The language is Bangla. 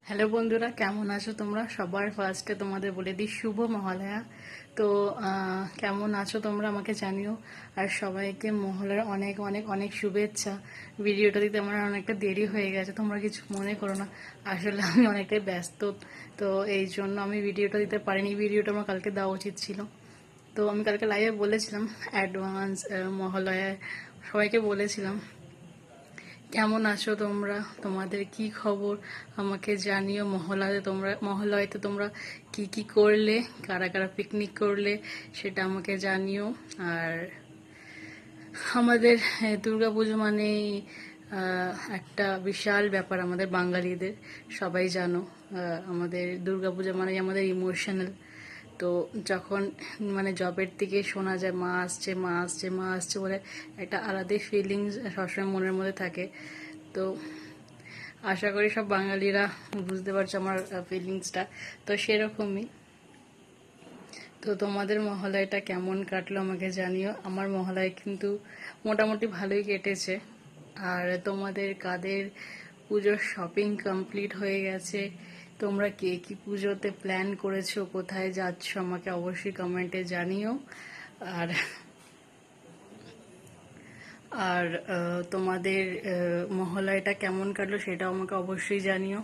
হ্যালো বন্ধুরা, কেমন আছো তোমরা? সবার ফার্স্টে তোমাদের বলে দিই শুভ মহালয়া। তো কেমন আছো তোমরা আমাকে জানিও। আর সবাইকে মহালয়ার অনেক অনেক অনেক শুভেচ্ছা। ভিডিওটা দিতে আমার অনেকটা দেরি হয়ে গেছে, তোমরা কিছু মনে করো না। আসলে আমি অনেকটাই ব্যস্ত, তো এই জন্য আমি ভিডিওটা দিতে পারিনি। ভিডিওটা আমার কালকে দেওয়া উচিত ছিল। তো আমি কালকে লাইভে বলেছিলাম অ্যাডভান্স মহালয়ায় সবাইকে বলেছিলাম কেমন আছো তোমরা, তোমাদের কি খবর আমাকে জানিও। মহালয়াতে তোমরা কি কি করলে, কারা কারা পিকনিক করলে সেটা আমাকে জানিও। আর আমাদের দুর্গাপুজো মানেই একটা বিশাল ব্যাপার আমাদের বাঙালিদের, সবাই জানো। আমাদের দুর্গাপূজা মানে আমাদের ইমোশনাল। তো যখন মানে জবের থেকে শোনা যায় মা আসছে মা আসছে মা আসছে বলে একটা আলাদাই ফিলিংস সবসময় মনের মধ্যে থাকে। তো আশা করি সব বাঙালিরা বুঝতে পারছো আমার ফিলিংসটা। তো সেরকমই। তো তোমাদের মহালয়াটা কেমন কাটলো আমাকে জানিও। আমার মহালয়া কিন্তু মোটামুটি ভালোই কেটেছে। আর তোমাদের কাদের পুজোর শপিং কমপ্লিট হয়ে গেছে? তোমরা কে কি পুজোতে প্ল্যান করেছো, কোথায় যাচ্ছ আমাকে অবশ্যই কমেন্টে জানিও। আর আর তোমাদের মহালয়াটা কেমন কাটলো সেটাও আমাকে অবশ্যই জানিও।